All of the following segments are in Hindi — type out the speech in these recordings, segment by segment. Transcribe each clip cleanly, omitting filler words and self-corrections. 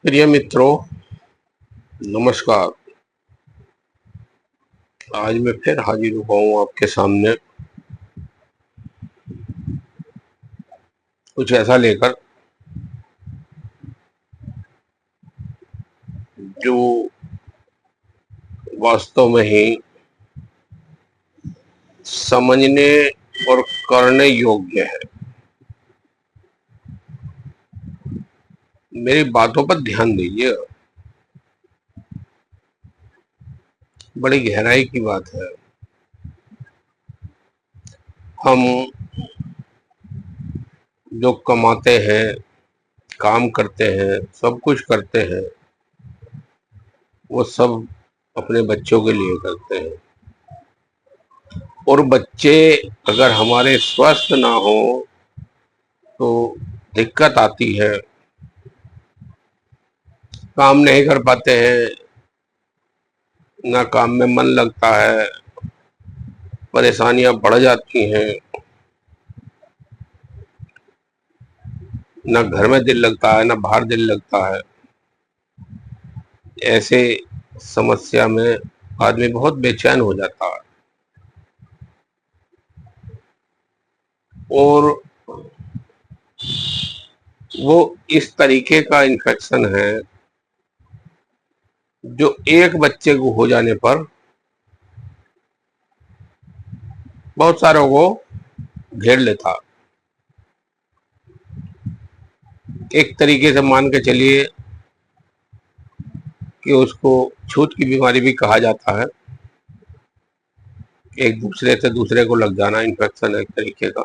प्रिय मित्रों, नमस्कार। आज मैं फिर हाजिर हुआ हूँ आपके सामने कुछ ऐसा लेकर जो वास्तव में ही समझने और करने योग्य है। मेरी बातों पर ध्यान दीजिए, बड़ी गहराई की बात है। हम जो कमाते हैं, काम करते हैं, सब कुछ करते हैं, वो सब अपने बच्चों के लिए करते हैं। और बच्चे अगर हमारे स्वस्थ ना हो तो दिक्कत आती है। काम नहीं कर पाते हैं, ना काम में मन लगता है, परेशानियां बढ़ जाती हैं, ना घर में दिल लगता है, ना बाहर दिल लगता है। ऐसे समस्या में आदमी बहुत बेचैन हो जाता है। और वो इस तरीके का इन्फेक्शन है जो एक बच्चे को हो जाने पर बहुत सारों को घेर लेता। एक तरीके से मान के चलिए कि उसको छूत की बीमारी भी कहा जाता है। एक दूसरे से दूसरे को लग जाना इन्फेक्शन है एक तरीके का।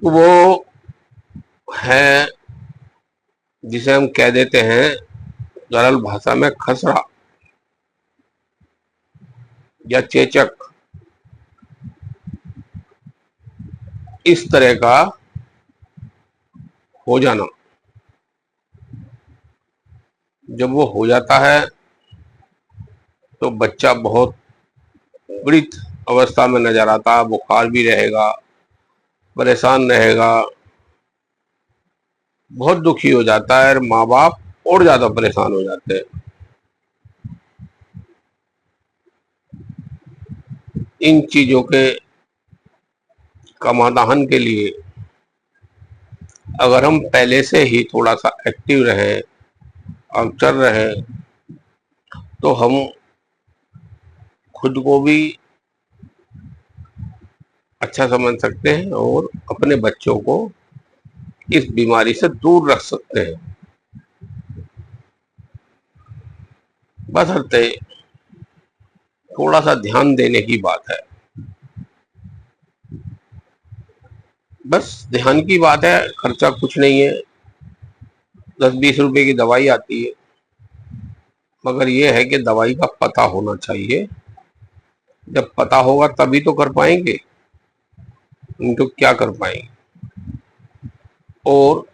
तो वो है जिसे हम कह देते हैं सरल भाषा में खसरा या चेचक। इस तरह का हो जाना, जब वो हो जाता है तो बच्चा बहुत पीड़ित अवस्था में नजर आता है। बुखार भी रहेगा, परेशान रहेगा, बहुत दुखी हो जाता है और माँ बाप और ज्यादा परेशान हो जाते हैं। इन चीजों के समाधान के लिए अगर हम पहले से ही थोड़ा सा एक्टिव रहें और चल रहे तो हम खुद को भी अच्छा समझ सकते हैं और अपने बच्चों को इस बीमारी से दूर रख सकते हैं। बशर्ते थोड़ा सा ध्यान देने की बात है। बस ध्यान की बात है, खर्चा कुछ नहीं है। 10-20 रुपए की दवाई आती है, मगर ये है कि दवाई का पता होना चाहिए। जब पता होगा तभी तो कर पाएंगे, नहीं तो क्या कर पाएंगे। और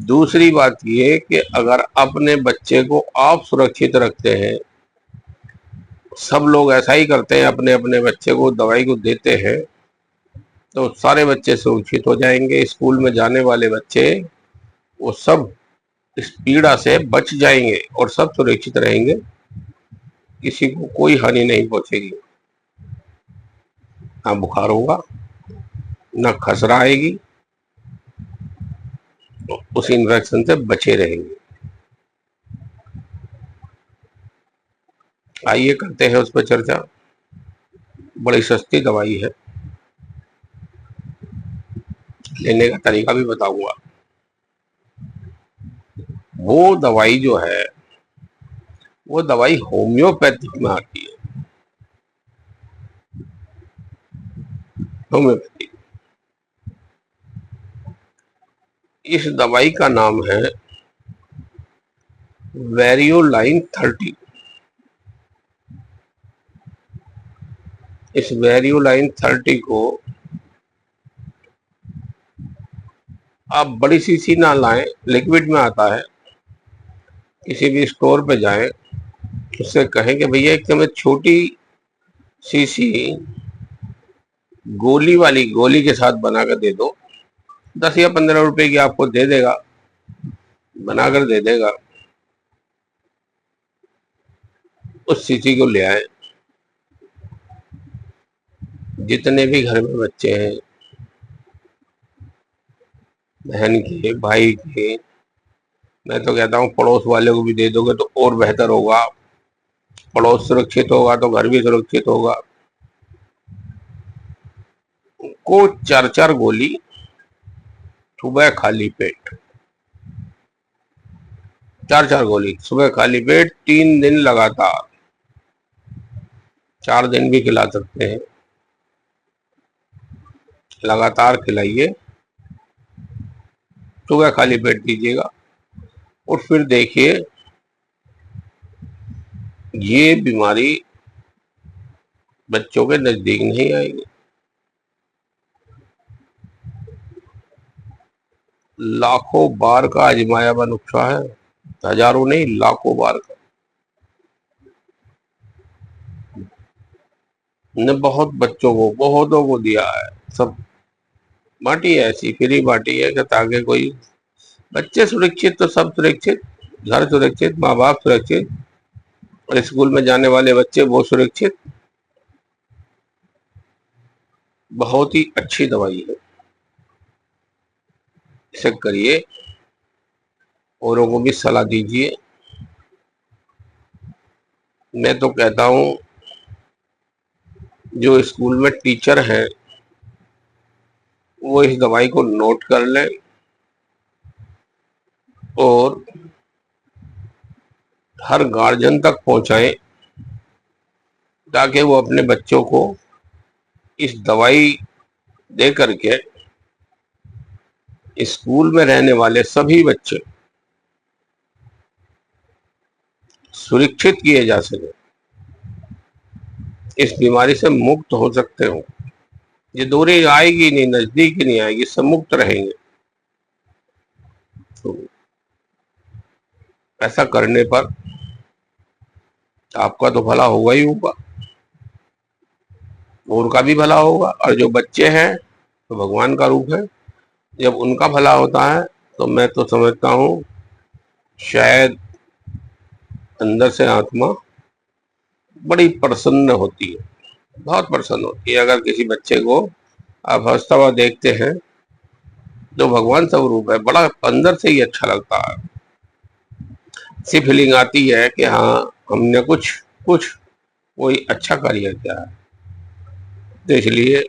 दूसरी बात ये कि अगर अपने बच्चे को आप सुरक्षित रखते हैं, सब लोग ऐसा ही करते हैं, अपने अपने बच्चे को दवाई को देते हैं, तो सारे बच्चे सुरक्षित हो जाएंगे। स्कूल में जाने वाले बच्चे वो सब इस पीड़ा से बच जाएंगे और सब सुरक्षित रहेंगे, किसी को कोई हानि नहीं पहुंचेगी। ना बुखार होगा, ना खसरा आएगी, उस इन्फेक्शन से बचे रहेंगे। आइए करते हैं उस पर चर्चा। बड़ी सस्ती दवाई है, लेने का तरीका भी बताऊंगा। वो दवाई जो है वो दवाई होम्योपैथिक में आती है। होम्योपैथिक, इस दवाई का नाम है वेरियोलाइन 30। इस वेरियोलाइन 30 को आप बड़ी शीशी ना लाएं, लिक्विड में आता है। किसी भी स्टोर पे जाएं, उससे कहें कि भैया एक हमें छोटी शीशी गोली वाली, गोली के साथ बना कर दे दो। 10 या 15 रुपए की आपको दे देगा, बनाकर दे देगा। उस शीशी को ले आए। जितने भी घर में बच्चे हैं, बहन के, भाई के, मैं तो कहता हूँ पड़ोस वाले को भी दे दोगे तो और बेहतर होगा। पड़ोस सुरक्षित होगा तो घर भी सुरक्षित होगा। को 4-4 गोली सुबह खाली पेट, 4-4 गोली सुबह खाली पेट, 3 दिन लगातार, 4 दिन भी खिला सकते हैं, लगातार खिलाइए, सुबह खाली पेट दीजिएगा। और फिर देखिए ये बीमारी बच्चों के नजदीक नहीं आएगी। लाखों बार का आजमाया हुआ नुस्खा है, हजारों नहीं लाखों बार का। ने बहुत बच्चों को, बहुतों को दिया है। सब बांटी है, ऐसी फ्री बांटी है कि ताकि कोई बच्चे सुरक्षित तो सब सुरक्षित, घर सुरक्षित, माँ बाप सुरक्षित, और स्कूल में जाने वाले बच्चे वो सुरक्षित। बहुत ही अच्छी दवाई है, इसे करिए, औरों को भी सलाह दीजिए। मैं तो कहता हूँ जो स्कूल में टीचर हैं वो इस दवाई को नोट कर लें और हर गार्जियन तक पहुंचाएं, ताकि वो अपने बच्चों को इस दवाई दे करके स्कूल में रहने वाले सभी बच्चे सुरक्षित किए जा सके, इस बीमारी से मुक्त हो सकते हो। ये दूरी आएगी नहीं, नजदीक ही नहीं आएगी, सब मुक्त रहेंगे। तो ऐसा करने पर आपका तो भला होगा ही होगा, और का भी भला होगा। और जो बच्चे हैं तो भगवान का रूप है, जब उनका भला होता है तो मैं तो समझता हूँ शायद अंदर से आत्मा बड़ी प्रसन्न होती है, बहुत प्रसन्न होती है। अगर किसी बच्चे को आप हंसता हुआ देखते हैं जो भगवान स्वरूप है, बड़ा अंदर से ही अच्छा लगता है। ऐसी फीलिंग आती है कि हाँ हमने कुछ कुछ कोई अच्छा कार्य किया है। तो इसलिए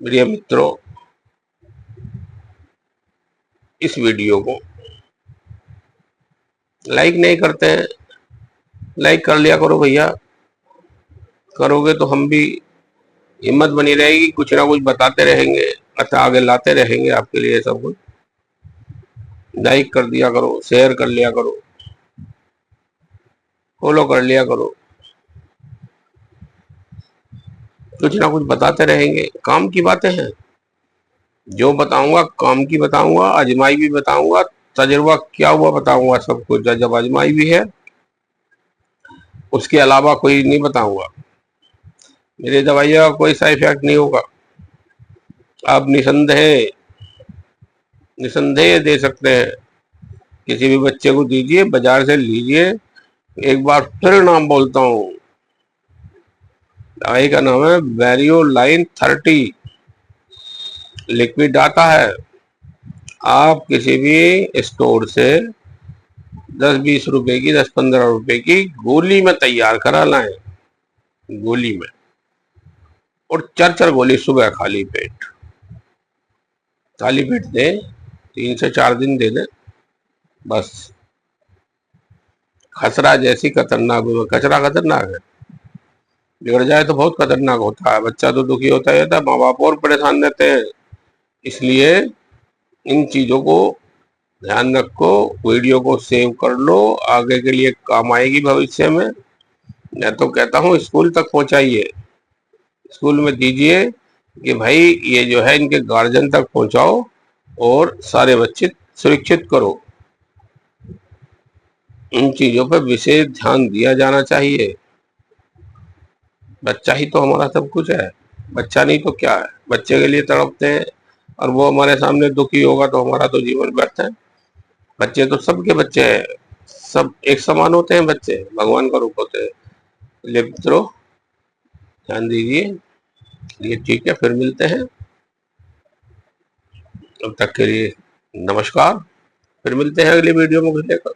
प्रिय मित्रों, इस वीडियो को लाइक नहीं करते हैं, लाइक कर लिया करो भैया। करोगे तो हम भी हिम्मत बनी रहेगी, कुछ ना कुछ बताते रहेंगे, अच्छा आगे लाते रहेंगे आपके लिए सब कुछ। लाइक कर दिया करो, शेयर कर लिया करो, फॉलो कर लिया करो, कुछ ना कुछ बताते रहेंगे। काम की बातें हैं, जो बताऊंगा काम की बताऊंगा, आजमाई भी बताऊंगा, तजुर्बा क्या हुआ बताऊंगा, सब कुछ जब आजमाई भी है। उसके अलावा कोई नहीं बताऊंगा। मेरी दवाइयों का कोई साइड इफेक्ट नहीं होगा। आप निसंदेह निसंदेह दे सकते हैं, किसी भी बच्चे को दीजिए, बाजार से लीजिए। एक बार फिर नाम बोलता हूँ, दवाई का नाम है वेरियोलाइन 30, लिक्विड आता है। आप किसी भी स्टोर से 10-20 रुपए की, 10-15 रुपए की गोली में तैयार करा लाएं, गोली में, और 4-4 गोली सुबह खाली पेट, खाली पेट दें, 3 से 4 दिन दे दें बस। खसरा जैसी खतरनाक, कचरा खतरनाक है, बिगड़ जाए तो बहुत खतरनाक होता है। बच्चा तो दुखी होता ही होता है, माँ बाप और परेशान रहते हैं। इसलिए इन चीजों को ध्यान रखो, वीडियो को सेव कर लो, आगे के लिए काम आएगी भविष्य में। मैं तो कहता हूँ स्कूल तक पहुंचाइए, स्कूल में दीजिए कि भाई ये जो है इनके गार्जियन तक पहुंचाओ और सारे बच्चे सुरक्षित करो। इन चीजों पर विशेष ध्यान दिया जाना चाहिए। बच्चा ही तो हमारा सब कुछ है, बच्चा नहीं तो क्या है। बच्चे के लिए तड़पते हैं, और वो हमारे सामने दुखी होगा तो हमारा तो जीवन व्यर्थ है। बच्चे तो सबके बच्चे हैं, सब एक समान होते हैं, बच्चे भगवान का रूप होते हैं। इसलिए मित्रों ध्यान दीजिए। ये ठीक है, फिर मिलते हैं। तब तक के लिए नमस्कार। फिर मिलते हैं अगली वीडियो में कुछ लेकर।